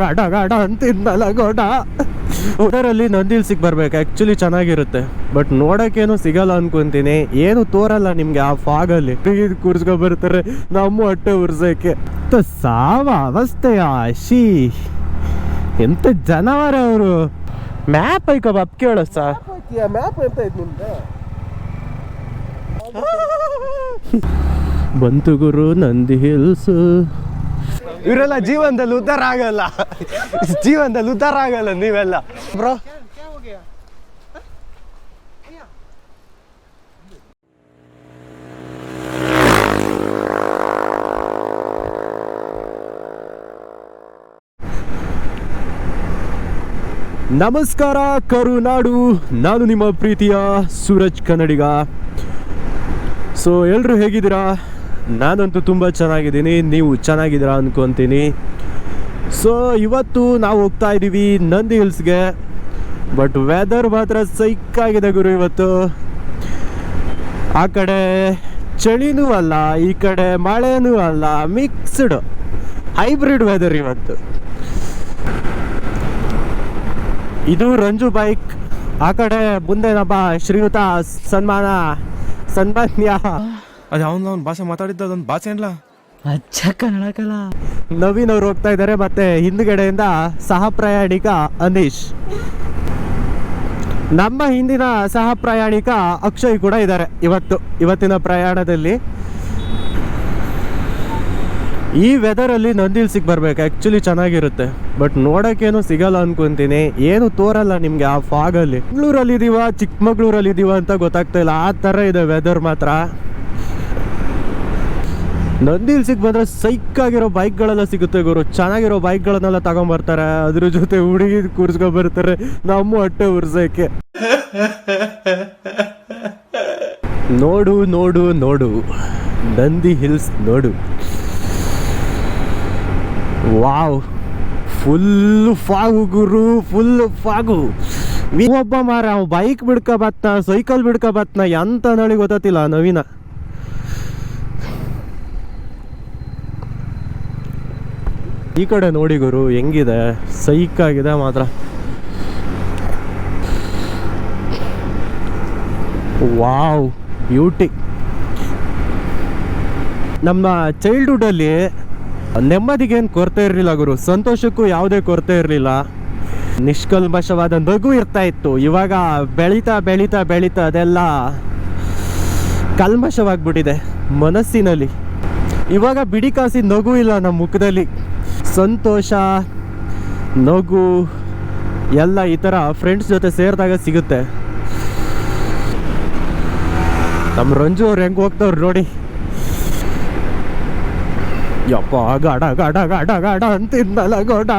ಗಾಡ ಗಾಡ ಅಂತಿದ್ದಲ್ಲ ಗೋಡ. ಊರಲ್ಲಿ ನಂದಿ ಹಿಲ್ಸಿಗೆ ಬರ್ಬೇಕು, ಆ್ಯಕ್ಚುಲಿ ಚೆನ್ನಾಗಿರುತ್ತೆ. ಬಟ್ ನೋಡೋಕ್ಕೇನು ಸಿಗಲ್ಲ ಅನ್ಕೊಂತೀನಿ, ಏನು ತೋರಲ್ಲ ನಿಮಗೆ ಆ ಫಾಗಲ್ಲಿ. ಕೂರ್ಸ್ಕೊ ಬರ್ತಾರೆ ನಮ್ಮ ಹೊಟ್ಟೆ ಉರ್ಸೋಕ್ಕೆ. ಸಾವ ಅವಸ್ಥೆಯ ಶೀ, ಎಂತ ಜನವರ ಅವರು. ಮ್ಯಾಪ್ ಐಕ ಬಾಪ್ ಕೇಳ ಸರ್, ಮ್ಯಾಪ್ ಎಂತ ಐತೆ ನಿಮ್ದು? ಬಂತು ಗುರು ನಂದಿ ಹಿಲ್ಸ್. ಇವರೆಲ್ಲ ಜೀವನದಲ್ಲಿ ಉದ್ಧಾರ ಆಗಲ್ಲ, ಜೀವನದಲ್ಲಿ ಉದ್ಧಾರ ಆಗಲ್ಲ ನೀವೆಲ್ಲ ಬ್ರೋ. ನಮಸ್ಕಾರ ಕರುನಾಡು, ನಾನು ನಿಮ್ಮ ಪ್ರೀತಿಯ ಸೂರಜ್ ಕನ್ನಡಿಗ. ಸೊ ಎಲ್ಲರೂ ಹೇಗಿದ್ದೀರಾ? ನಾನಂತೂ ತುಂಬ ಚೆನ್ನಾಗಿದ್ದೀನಿ, ನೀವು ಚೆನ್ನಾಗಿದ್ದೀರಾ ಅಂದ್ಕೊತೀನಿ. ಸೊ ಇವತ್ತು ನಾವು ಹೋಗ್ತಾ ಇದ್ದೀವಿ ನಂದಿ ಹಿಲ್ಸ್ಗೆ. ಬಟ್ ವೆದರ್ ಮಾತ್ರ ಸೈಕಾಗಿದೆ ಗುರು ಇವತ್ತು. ಆ ಕಡೆ ಚಳಿನೂ ಅಲ್ಲ, ಈ ಕಡೆ ಮಳೆನೂ ಅಲ್ಲ, ಮಿಕ್ಸ್ಡ್ ಹೈಬ್ರಿಡ್ ವೆದರ್ ಇವತ್ತು. ಇದು ರಂಜು ಬೈಕ್, ಆ ಕಡೆ ಮುಂದೆ ನಮ್ಮ ಶ್ರೀಯುತ ಸನ್ಮಾನ್ಯ ಅದು ಅವ್ನು ಭಾಷೆ ಮಾತಾಡಿದ್ದ ಅದೊಂದು ಭಾಷೆ ಏನ್ಲ ಅಚ್ಚ ಕನ್ನಡಕಲ್ಲ ನವೀನ್ ಅವ್ರು ಹೋಗ್ತಾ ಇದ್ದಾರೆ. ಮತ್ತೆ ಹಿಂದ್ಗಡೆಯಿಂದ ಸಹ ಪ್ರಯಾಣಿಕ ಅನೀಶ್, ನಮ್ಮ ಹಿಂದಿನ ಸಹ ಪ್ರಯಾಣಿಕ ಅಕ್ಷಯ್ ಕೂಡ ಇದ್ದಾರೆ ಇವತ್ತಿನ ಪ್ರಯಾಣದಲ್ಲಿ. ಈ ವೆದರಲ್ಲಿ ನಂದಿ ಹಿಲ್ಸಿಗೆ ಬರ್ಬೇಕು, ಆ್ಯಕ್ಚುಲಿ ಚೆನ್ನಾಗಿರುತ್ತೆ. ಬಟ್ ನೋಡೋಕ್ಕೇನು ಸಿಗಲ್ಲ ಅನ್ಕೊಂತೀನಿ, ಏನು ತೋರಲ್ಲ ನಿಮಗೆ ಆ ಫಾಗಲ್ಲಿ. ಬೆಂಗಳೂರಲ್ಲಿದ್ದೀವ ಚಿಕ್ಕಮಗಳೂರಲ್ಲಿದ್ದೀವ ಅಂತ ಗೊತ್ತಾಗ್ತಾ ಇಲ್ಲ, ಆ ಥರ ಇದೆ ವೆದರ್ ಮಾತ್ರ. ನಂದಿ ಹಿಲ್ಸಿಗೆ ಬಂದರೆ ಸೈಕಾಗಿರೋ ಬೈಕ್ಗಳೆಲ್ಲ ಸಿಗುತ್ತೆ ಗುರು, ಚೆನ್ನಾಗಿರೋ ಬೈಕ್ಗಳನ್ನೆಲ್ಲ ತಗೊಂಬರ್ತಾರೆ. ಅದ್ರ ಜೊತೆ ಹುಡುಗಿ ಕೂರಿಸ್ಕೊಂಡ್ಬರ್ತಾರೆ ನಮ್ಮ ಹೊಟ್ಟೆ ಉರ್ಸೋಕ್ಕೆ. ನೋಡು ನೋಡು ನೋಡು ನಂದಿ ಹಿಲ್ಸ್ ನೋಡು. ವಾವ್, ಫುಲ್ ಫಾಗು ಗುರು, ಫುಲ್ ಫಾಗು. ಒಬ್ಬ ಮಾರ ಅವ ಬೈಕ್ ಬಿಡ್ಕೊಬತ್ನ, ಸೈಕಲ್ ಬಿಡ್ಕೊಬತ್ನ, ಎಂತ ನಳಿ ಗೊತ್ತಿಲ್ಲ ನವೀನ. ಈ ಕಡೆ ನೋಡಿ ಗುರು ಹೆಂಗಿದೆ, ಸೈಕಾಗಿದೆ ಮಾತ್ರ. Wow, beauty. ನಮ್ಮ ಚೈಲ್ಡ್ಹುಡ್ಡಲ್ಲಿ ನೆಮ್ಮದಿಗೇನು ಕೊರತೆ ಇರಲಿಲ್ಲ ಗುರು, ಸಂತೋಷಕ್ಕೂ ಯಾವುದೇ ಕೊರತೆ ಇರಲಿಲ್ಲ. ನಿಷ್ಕಲ್ಮಶವಾದ ನಗು ಇರ್ತಾ ಇತ್ತು. ಇವಾಗ ಬೆಳೀತಾ ಬೆಳೀತಾ ಬೆಳೀತಾ ಅದೆಲ್ಲ ಕಲ್ಮಶವಾಗ್ಬಿಟ್ಟಿದೆ ಮನಸ್ಸಿನಲ್ಲಿ. ಇವಾಗ ಬಿಡಿ ಕಾಸಿ ನಗು ಇಲ್ಲ ನಮ್ಮ ಮುಖದಲ್ಲಿ. ಸಂತೋಷ, ನಗು ಎಲ್ಲ ಈ ಥರ ಫ್ರೆಂಡ್ಸ್ ಜೊತೆ ಸೇರಿದಾಗ ಸಿಗುತ್ತೆ. ನಮ್ಮ ರಂಜು ಅವ್ರು ಹೆಂಗೆ ಹೋಗ್ತವ್ರು ನೋಡಿ. ಯಪ್ಪ, ಗಾಡ ಗಾಡ ಗಾಡ ಗಾಡ ಅಂತಿದ್ದಲ್ಲ ಗೋಡ.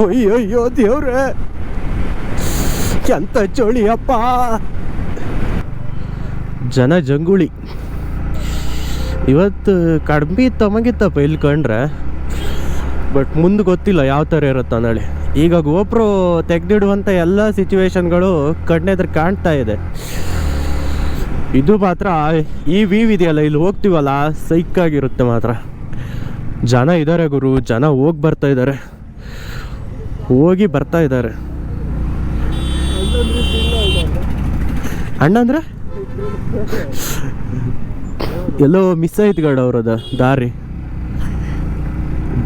ಅಯ್ಯಯ್ಯೋ ದೇವ್ರೆ, ಎಂತ ಚಳಿ ಅಪ್ಪ. ಜನ ಜಂಗುಳಿ ಇವತ್ತು ಕಡಿಮೆ ತಮಗಿತ್ತಪ್ಪ ಇಲ್ಲಿ ಕಂಡ್ರೆ. ಬಟ್ ಮುಂದೆ ಗೊತ್ತಿಲ್ಲ ಯಾವ ಥರ ಇರುತ್ತೆ ನಾಳೆ. ಈಗ ಗೋಪ್ರೋ ತೆಗೆದಿಡುವಂಥ ಎಲ್ಲ ಸಿಚುವೇಶನ್ಗಳು ಕಣ್ಣೆದ್ರೆ ಕಾಣ್ತಾ ಇದೆ. ಇದು ಮಾತ್ರ ಈ ವ್ಯೂ ಇದೆಯಲ್ಲ, ಇಲ್ಲಿ ಹೋಗ್ತೀವಲ್ಲ ಸೈಕಾಗಿರುತ್ತೆ ಮಾತ್ರ. ಜನ ಇದ್ದಾರೆ ಗುರು, ಜನ ಹೋಗಿ ಬರ್ತಾ ಇದ್ದಾರೆ. ಅಣ್ಣಂದ್ರೆ ಎಲ್ಲೋ ಮಿಸ್ ಆಯ್ತು ಗಡ ಅವ್ರದ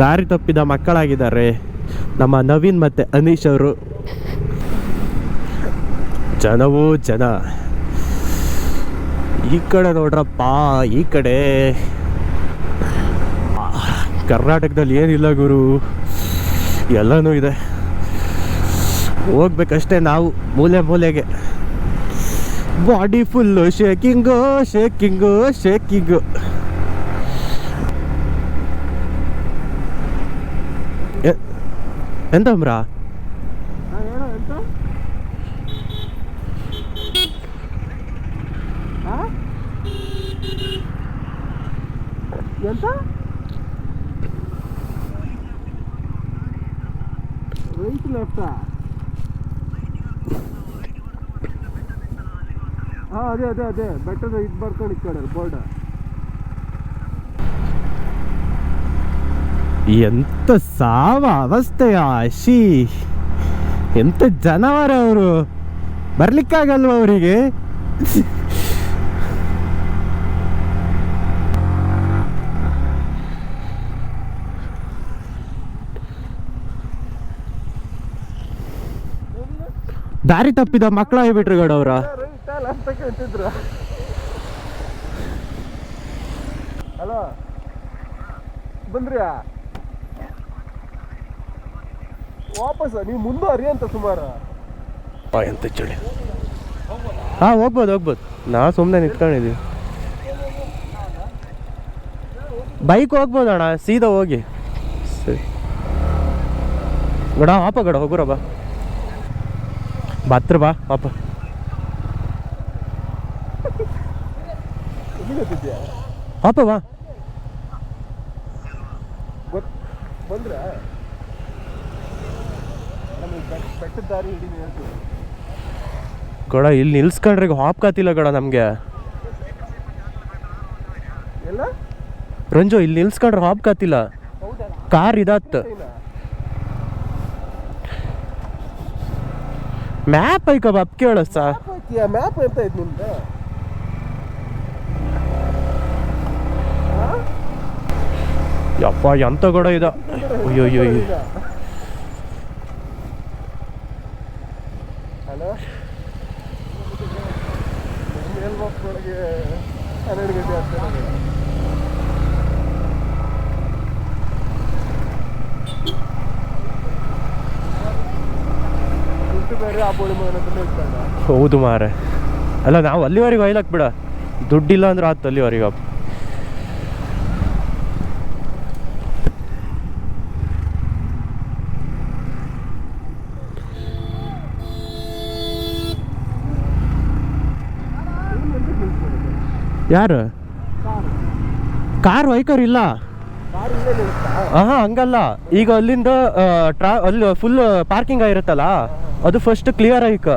ದಾರಿ ತಪ್ಪಿದ ಮಕ್ಕಳಾಗಿದ್ದಾರೆ ನಮ್ಮ ನವೀನ್ ಮತ್ತೆ ಅನೀಶ್ ಅವರು. ಜನವೂ ಜನ. ಈ ಕಡೆ ನೋಡ್ರಪ್ಪ, ಈ ಕಡೆ ಕರ್ನಾಟಕದಲ್ಲಿ ಏನಿಲ್ಲ ಗುರು, ಎಲ್ಲನೂ ಇದೆ. ಹೋಗ್ಬೇಕಷ್ಟೇ ನಾವು ಮೂಲೆ ಮೂಲೆಗೆ. Body full shaking shaking shaking. ಎಂತಮ್ರ ಎಂತ ರೈಟ್ ಲೆಫ್ಟಾ? ಹಾಂ ಅದೇ ಬೆಟ್ಟದ ಇದು ಬರ್ಕೊಂಡು ಈ ಕಡೆ ಬೋರ್ಡ್. ಎಂತ ಸಾವ ಅವಸ್ಥೆಯ ಶೀ, ಎಂತ ಜನವರ ಅವರು, ಬರ್ಲಿಕ್ಕಾಗಲ್ವ ಅವರಿಗೆ? ದಾರಿ ತಪ್ಪಿದ ಮಕ್ಕಳಾಗಿಬಿಟ್ರು ಗೌಡ ಅವ್ರ. ಹಲೋ, ಬಂದ್ರಿಯಾ ವಾಪಸ್? ನೀವು ಮುಂದೆ ಅರಿ ಅಂತ ಸುಮಾರು. ಎಂತ ಚಳಿ. ಹಾ, ಹೋಗ್ಬೋದು. ನಾ ಸುಮ್ಮನೆ ನಿಂತ್ಕೊಂಡಿದ್ದೀವಿ. ಬೈಕ್ ಹೋಗ್ಬೋದಣ್ಣ, ಸೀದಾ ಹೋಗಿ. ಸರಿ ಗಡ ವಾಪ ಗಡ ಹೋಗುರ ಬಾ, ಹತ್ರ ಬಾ ವಾಪ. ವಾಪ ಬಾ. ಬಂದ್ರೆ ಬೆಟ್ಟದ ದಾರಿ ಹಿಡೀನಿ ಹೇಳ್ತೀವಿ ಗಡ. ಇಲ್ಲಿ ನಿಲ್ಸ್ಕೊಂಡ್ರೆ ಹಾಪ್ಕಾತಿಲ್ಲ ಗಡ ನಮಗೆ. ಎಲ್ಲ ರಂಜು, ಇಲ್ಲಿ ನಿಲ್ಸ್ಕೊಂಡ್ರೆ ಹಾಪ್ಕಾತಿಲ್ಲ, ಕಾರ್ ಇದಾತ್. ಮ್ಯಾಪ್ ಐಕ ಬಾಪ್ ಕೇಳ ಸಾ. ಮ್ಯಾಪ್ ಎಂತ ಐತೆ ನಿಮ್ದು? ಯಪ್ಪ ಎಂತ ಗಡ ಇದ. ಅಯ್ಯೋ ಹಲೋ, ಮೇಲ್ಮಕ್ಕಳಿಗೆ 12 ಗಂಟೆ ಆಗ್ತದೆ. ದುಡ್ಡು ಬೇರೆ ಆ ಬೋಳಿ ಮಗನ ಹತ್ರ ಇರ್ತಾನೆ. ಹೌದು ಮಾರೆ. ಅಲ್ಲ, ನಾವು ಅಲ್ಲಿವರೆಗೆ ಒಯ್ಲಕ್ ಬಿಡ, ದುಡ್ಡಿಲ್ಲ ಅಂದ್ರೆ ಆತು ಅಲ್ಲಿವರೆಗೆ. ಯಾರು ಕಾರ್ ವೈಕರ್ ಇಲ್ಲ? ಹಂಗಲ್ಲ. ಈಗ ಅಲ್ಲಿಂದ ಅಲ್ಲಿ ಫುಲ್ ಪಾರ್ಕಿಂಗ್ ಆಗಿರುತ್ತಲ್ಲ, ಅದು ಫಸ್ಟ್ ಕ್ಲಿಯರ್ ಆಯ್ಕ,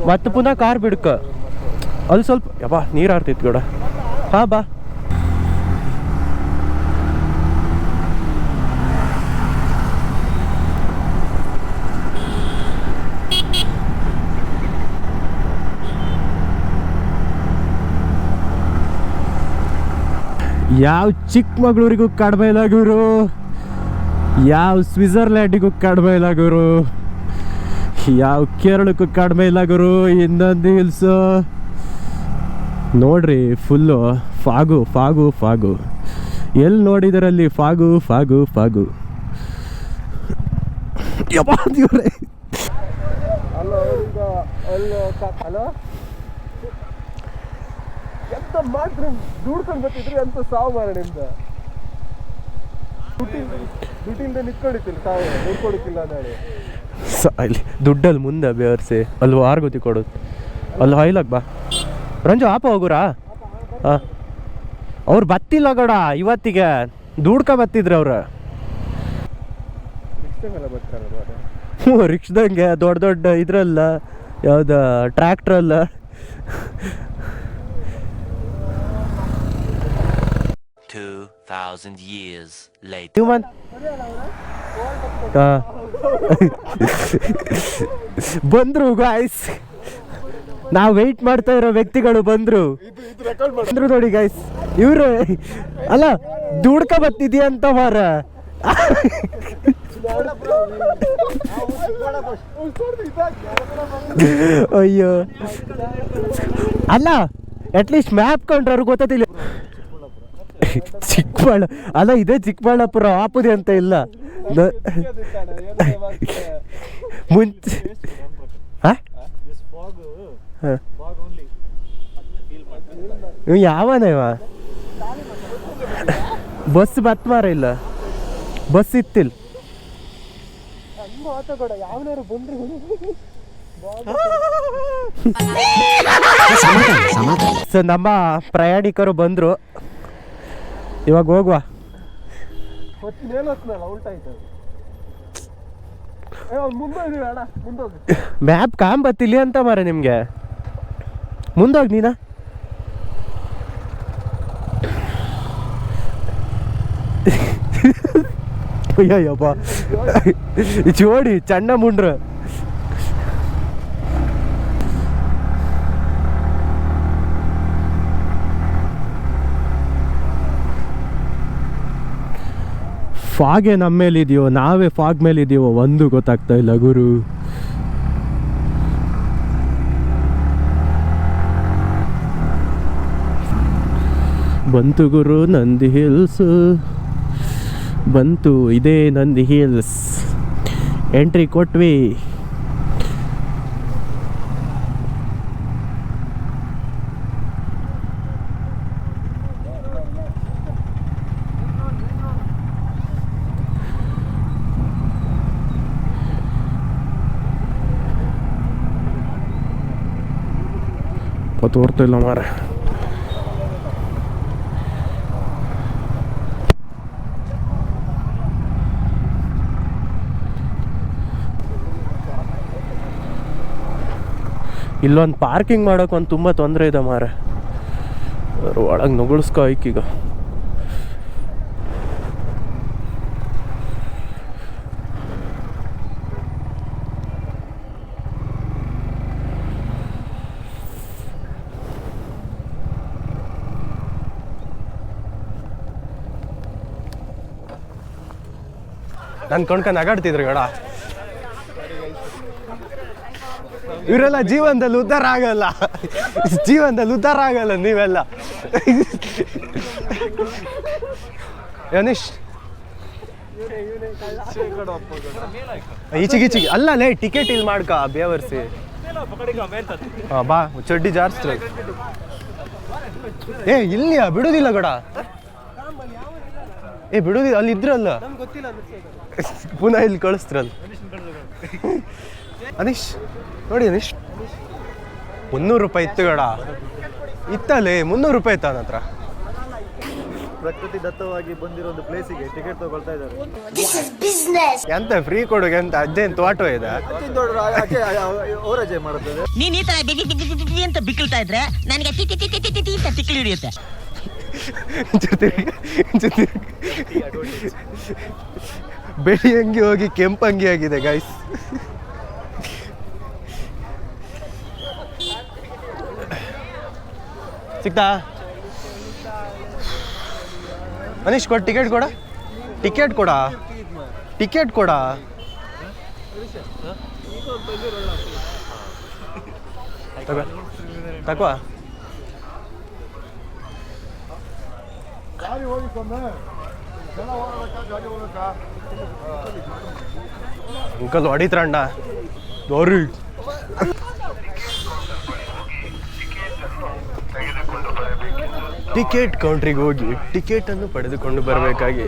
ಮತ್ತೆ ಪುನಃ ಕಾರ್ ಬಿಡ್ಕ. ಅಲ್ಲಿ ಸ್ವಲ್ಪ ಯಪ್ಪ ನೀರು ಆಡ್ತಿತ್ತು ಗೌಡ. ಹಾ ಬಾ. ಯಾವ ಚಿಕ್ಕಮಗಳೂರಿಗೂ ಕಡಿಮೆ ಇಲ್ಲ ಗುರು, ಯಾವ ಸ್ವಿಟ್ಜರ್ಲ್ಯಾಂಡಿಗೂ ಕಡಿಮೆ ಇಲ್ಲ ಗುರು, ಯಾವ ಕೇರಳಕ್ಕೂ ಕಡಿಮೆ ಇಲ್ಲ ಗುರು. ಇನ್ನೊಂದು ಹಿಲ್ಸು ನೋಡ್ರಿ, ಫುಲ್ಲು ಫಾಗು. ಎಲ್ಲಿ ನೋಡಿದರಲ್ಲಿ ಫಾಗು. ಯಪ್ಪ ದೇವ್ರೇ. ಹಲೋ, ಈಗ ಹಲೋ, ಎಂತ ಮಾಡ್ರಿ ದುಡ್ಕೊಂಡು ಬರ್ತಿದ್ರಿ ಅಂತ ಸಾವು ಮಾರ ನಿಮ್ದು. ದುಡ್ಡಿಂದ ನಿಂತ್ಕೊಂಡಿತ್ತಿಲ್ಲ ಸಾವು, ದುಡ್ಡು ಕೊಡಕ್ಕಿಲ್ಲ ನಾಳೆ. ಇಲ್ಲಿ ದುಡ್ಡಲ್ಲಿ ಮುಂದೆ ಬೇವರ್ಸಿ ಅಲ್ಲಿ ಆರ್ಗೊತಿ ಕೊಡೋದು. ಅಲ್ಲಿ ಹೊಯ್ಲಕ್ ಬಾ ರಂಜು, ಆಪ ಹೋಗುರಾ? ಹಾಂ, ಅವ್ರು ಬತ್ತಿಲ್ಲ ಗಡ ಇವತ್ತಿಗೆ, ದುಡ್ಕ ಬತ್ತಿದ್ರು ಅವ್ರು. ರಿಕ್ಷದಂಗೆ ದೊಡ್ಡ ಇದ್ರಲ್ಲ, ಯಾವ್ದು ಟ್ರ್ಯಾಕ್ಟ್ರಲ್ಲ. ಬಂದ್ರು ಗಾಯ್ಸ್, ನಾವು ವೆಯ್ಟ್ ಮಾಡ್ತಾ ಇರೋ ವ್ಯಕ್ತಿಗಳು ಬಂದ್ರು ನೋಡಿ ಗೈಸ್. ಇವ್ರು ಅಲ್ಲ, ದುಡ್ಕ ಬತ್ತಿದ್ಯಾ ಅಂತ ಮಾರ. ಅಯ್ಯೋ, ಅಲ್ಲ ಅಟ್ಲೀಸ್ಟ್ ಮ್ಯಾಪ್ ಕಂಡ್ರೆ ಅವ್ರಿಗೆ ಗೊತ್ತಿಲ್ಲ. ಅಲ್ಲ, ಇದೇ ಚಿಕ್ಕಬಳ್ಳಾಪುರ, ಆಪುದೆ ಅಂತ ಇಲ್ಲ ಮುಂಚೆ. ಯಾವನ ಇವ? ಬಸ್ ಬತ್ ಮಾರ ಇಲ್ಲ, ಬಸ್ ಇತ್ತಿಲ್ಲ. ಸೊ ನಮ್ಮ ಪ್ರಯಾಣಿಕರು ಬಂದ್ರು, ಇವಾಗ ಹೋಗುವ. ಮ್ಯಾಪ್ ಕಾಂಬತ್ತಿಲ್ಲಿ ಅಂತ ಮಾರ ನಿಮ್ಗೆ. ಮುಂದೋಗಿ ನೀನಾ. ಅಯ್ಯಪ್ಪ ಜೋಡಿ ಚಂಡ ಮುಂಡ್ರ. ಫಾಗೆ ನಮ್ಮ ಮೇಲಿದೆಯೋ ನಾವೇ ಫಾಗ್ ಮೇಲಿದೆಯೋ ಒಂದು ಗೊತ್ತಾಗ್ತಾ ಇಲ್ಲ ಗುರು. ಬಂತು ಗುರು ನಂದಿ ಹಿಲ್ಸ್, ಬಂತು ಇದೇ ನಂದಿ ಹಿಲ್ಸ್. ಎಂಟ್ರಿ ಕೊಟ್ವಿ. ತೋರ್ತಿಲ್ಲ ಮಾರೆ. ಇಲ್ಲೊಂದು ಪಾರ್ಕಿಂಗ್ ಮಾಡೋಕೆ ಒಂದು ತುಂಬ ತೊಂದರೆ ಇದೆ ಮಾರೆ. ಒಳಗೆ ನುಗುಳಿಸ್ಕೊ ಐಕೀಗ. ನಾನು ಕೊಂಡ್ಕೊಂಡು ನಗಾಡ್ತಿದ್ರು ಗಡ. ಇವರೆಲ್ಲ ಜೀವನದಲ್ಲಿ ಉದ್ಧಾರ ಆಗಲ್ಲ, ಜೀವನದಲ್ಲಿ ಉದ್ಧಾರ ಆಗಲ್ಲ ನೀವೆಲ್ಲ. ಯನೀಶ್ ಈಚಿಗೀಚಿಗೆ ಅಲ್ಲ ಲೇ, ಟಿಕೆಟ್ ಇಲ್ಲಿ ಮಾಡ್ಕ ಬೇವರ್ಸಿ. ಹಾಂ ಬಾ, ಚಡ್ಡಿ ಜಾರ್ಸ್ತ. ಏ ಇಲ್ಲಿಯಾ ಬಿಡೋದಿಲ್ಲ ಗಡ. ಏ ಬಿಡೋದಿಲ್ಲ, ಅಲ್ಲಿ ಇದ್ರಲ್ಲ ಪುನಃ ಇಲ್ಲಿ ಕಳಿಸ್ತ್ರಲ್ಲ. ಅನೀಶ್ ನೋಡಿ ಅನೀಶ್, 300 ರೂಪಾಯಿ ಇತ್ತು ಗಡ. ಇತ್ತಲ್ಲೇ 300 ರೂಪಾಯಿ ಇತ್ತು ನನ್ನ ಹತ್ರ. ಪ್ರಕೃತಿ ದತ್ತವಾಗಿ ಬಂದಿರೋ ಒಂದು ಪ್ಲೇಸಿಗೆ ಟಿಕೆಟ್ ತಗೊಳ್ತಾ ಇದ್ದಾರೆ. ಎಂತ ಫ್ರೀ ಕೊಡುಗೆ ಅಂತ ಅಜ್ಜೇನು ತೋಟ ಇದೆ. ಓರಜೆ ಮಾಡುತ್ತದೆ. ನೀನ್ ಈ ತರ ಬಿಗಿ ಅಂತ ಬಿಕ್ಕಳ್ತಾ ಇದ್ರೆ ನನಗೆ ಅಂತ ತಿಕ್ಕಲಿ ಹಿಡಿಯುತ್ತೆ. ಬೆಳಿ ಅಂಗಿ ಹೋಗಿ ಕೆಂಪಂಗಿ ಆಗಿದೆ ಗೈಸ್. ಸಿಗ್ತಾ ಮನೀಶ್ ಕೊಡ, ಟಿಕೆಟ್ ಕೊಡ, ಟಿಕೆಟ್ ಕೊಡ, ಟಿಕೆಟ್ ಕೊಡ. ತಗೋ ಅಂಕಲ್ ಹೊಡಿತ್ರಣ್ಣ ದೋರಿ. ಟಿಕೆಟ್ ಕೌಂಟ್ರಿಗೆ ಹೋಗಿ ಟಿಕೆಟ್ ಅನ್ನು ಪಡೆದುಕೊಂಡು ಬರಬೇಕಾಗಿ.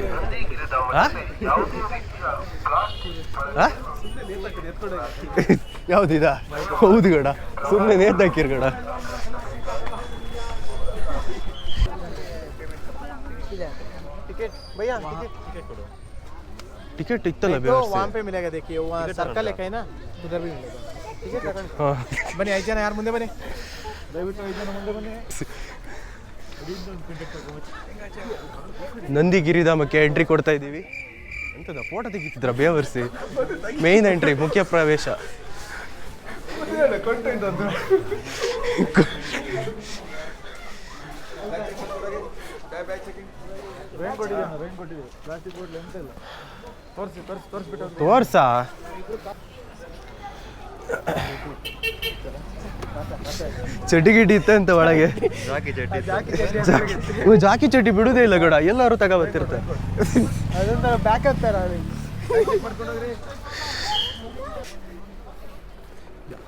ಯಾವ್ದಿದ? ಹೌದು ಗಡ, ಸುಮ್ಮನೆ ನೇತಾಕಿರ್ ಗಡ. टिकट इतना तो वहाँ पे मिलेगा, देखिए वहाँ सर्कल है ना, उधर भी मिलेगा टिकट. बने 5 जन यार, ಮುಂದೆ ಬನ್ನಿ ದಯವಿಟ್ಟು 5 ಜನ ಮುಂದೆ ಬನ್ನಿ. ನಂದಿ ಗಿರಿಧಾಮಕ್ಕೆ ಎಂಟ್ರಿ ಕೊಡ್ತಾ ಇದ್ದೀವಿ. ಎಂತದ ಫೋಟೋ ತೆಗಿತಿದ್ರ ಬೇವರ್ಸಿ. ಮೇನ್ ಎಂಟ್ರಿ, ಮುಖ್ಯ ಪ್ರವೇಶ. ತೋರ್ಸ ಚಡ್ಡಿ ಗಿಡ್ಡಿ ಇತ್ತಂತ ಒಳಗೆ. ಜಾಕಿ ಚಡ್ಡಿ ಬಿಡುದೇ ಇಲ್ಲ ಗಡ, ಎಲ್ಲರೂ ತಗೋ ಬರ್ತಿರ್ತಾರೆ. ಬ್ಯಾಕ್ ಆಗ್ತಾರ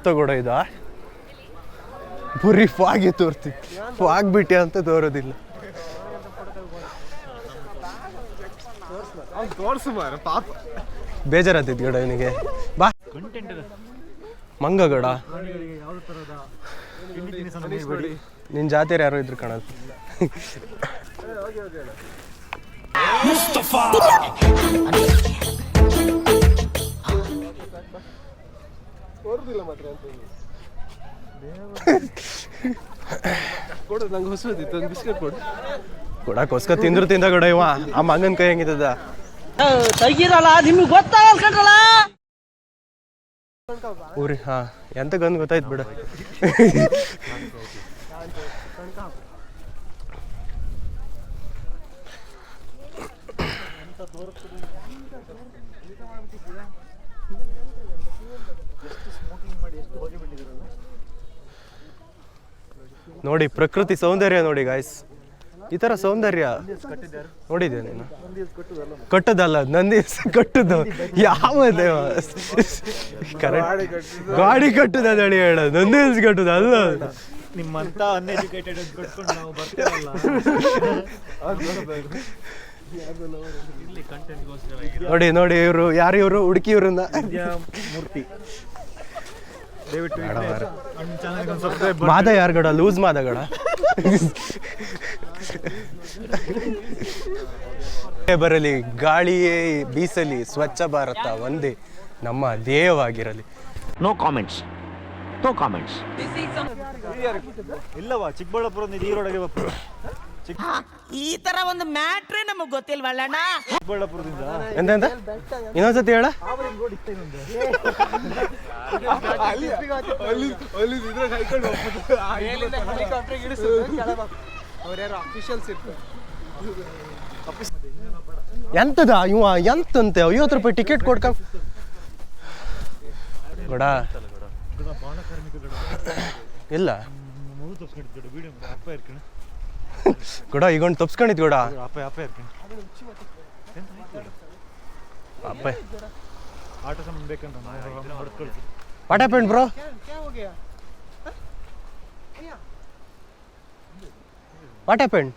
ತಗೊಡ ಇದ ಬರೀ ಫಾಗೆ ತೋರ್ತಿ, ಫಾಗ್ ಬಿಟ್ಟೆ ಅಂತ ತೋರೋದಿಲ್ಲ. ತೋರ್ಸು ಮಾರ ಪಾಪ. ಬೇಜಾರಾಗ್ತಿದ್ ಗಡ ಇವನಿಗೆ. ಬಾ ಮಂಗ ಗಡ, ನಿನ್ ಜಾತಿಯರು ಯಾರೋ ಇದ್ರು ಕಾಣಲ್. ಕೊಡು, ನಂಗೆ ಹೊಸದಿತ್ತು ಒಂದು ಬಿಸ್ಕೆಟ್ ಕೊಡು. ಕೊಡಕ್ಕೋಸ್ಕರ ತಿಂದ್ರು ತಿಂದ ಗಡ ಇವ. ಆ ಮಂಗನ ಕೈ ಹೆಂಗಿದ್ದದ ತೆಗಿರಲ್ಲ ನಿಮ್ಗೆ ಗೊತ್ತಾಗಲ್ಲ ಕಣ್ರಲ್ಲ. ಊರಿ ಹಾ ಎಂತ ಗಂದು ಗೊತ್ತಾಯ್ತು ಬಿಡು. ನೋಡಿ ಪ್ರಕೃತಿ ಸೌಂದರ್ಯ ನೋಡಿ ಗಾಯ್ಸ್, ಈ ತರ ಸೌಂದರ್ಯ ನೋಡಿದ್ಯಾ ನೀನು? ಕಟ್ಟದಲ್ಲ, ನಂದಿ ಕಟ್ಟುದು ಯಾವ ದೇವ? ಗಾಡಿ ಕಟ್ಟುದ ಹೇಳಿ ಹೇಳ, ನಂದಿ ಹಿಲ್ಸ್ ಕಟ್ಟುದ ಅಲ್ಲ. ನಿಮ್ಮಂತ ಅನ್ಎಜುಕೇಟೆಡ್ ಕಟ್ಕೊಂಡು ನಾವು ಬರ್ತೀವಲ್ಲ. ನೋಡಿ ನೋಡಿ ಇವರು ಯಾರು, ಇವರು ಹುಡುಕಿ ಇವ್ರನ್ನ ಮೂರ್ತಿ ದಯವಿಟ್ಟು ಸಬ್ಸ್ಕ್ರೈಬ್ ಮಾದ ಯಾರ್ಗಡ ಲೂಸ್ ಮಾದಗಡ ಬರಲಿ, ಗಾಳಿಯೇ ಬೀಸಲಿ, ಸ್ವಚ್ಛ ಭಾರತ ಒಂದೇ ನಮ್ಮ ಧ್ಯೇಯವಾಗಿರಲಿ. No comments, no comments. ಇಲ್ಲವಾ ಚಿಕ್ಕಬಳ್ಳಾಪುರ ಈರೋಡಗೆ ಬಪ್ಪು. ಈ ತರ ಒಂದು ಮ್ಯಾಟ್ರೇ ನಮಗ್ ಗೊತ್ತಿಲ್ವಲ್ಲಣ್ಣ. ಚಿಕ್ಕಬಳ್ಳಾಪುರದಿಂದ ಎಂತ ಇನ್ನೊಂದ್ಸತಿ ಹೇಳ. ಎಂತದ ಇವ ಎಂತಂತೆ 50 ರೂಪಾಯಿ ಟಿಕೆಟ್ ಕೊಡ್ಕ ಗೊಡ ಇಲ್ಲ ಗೊಡ ಈಗೊಂಡು ತಪ್ಸ್ಕೊಂಡಿದ್ ಗೊಡ ಅಪ್ಪ ಆಟ ಸಂಬಂಧ ಬೇಕಂತ what happened bro? What happened?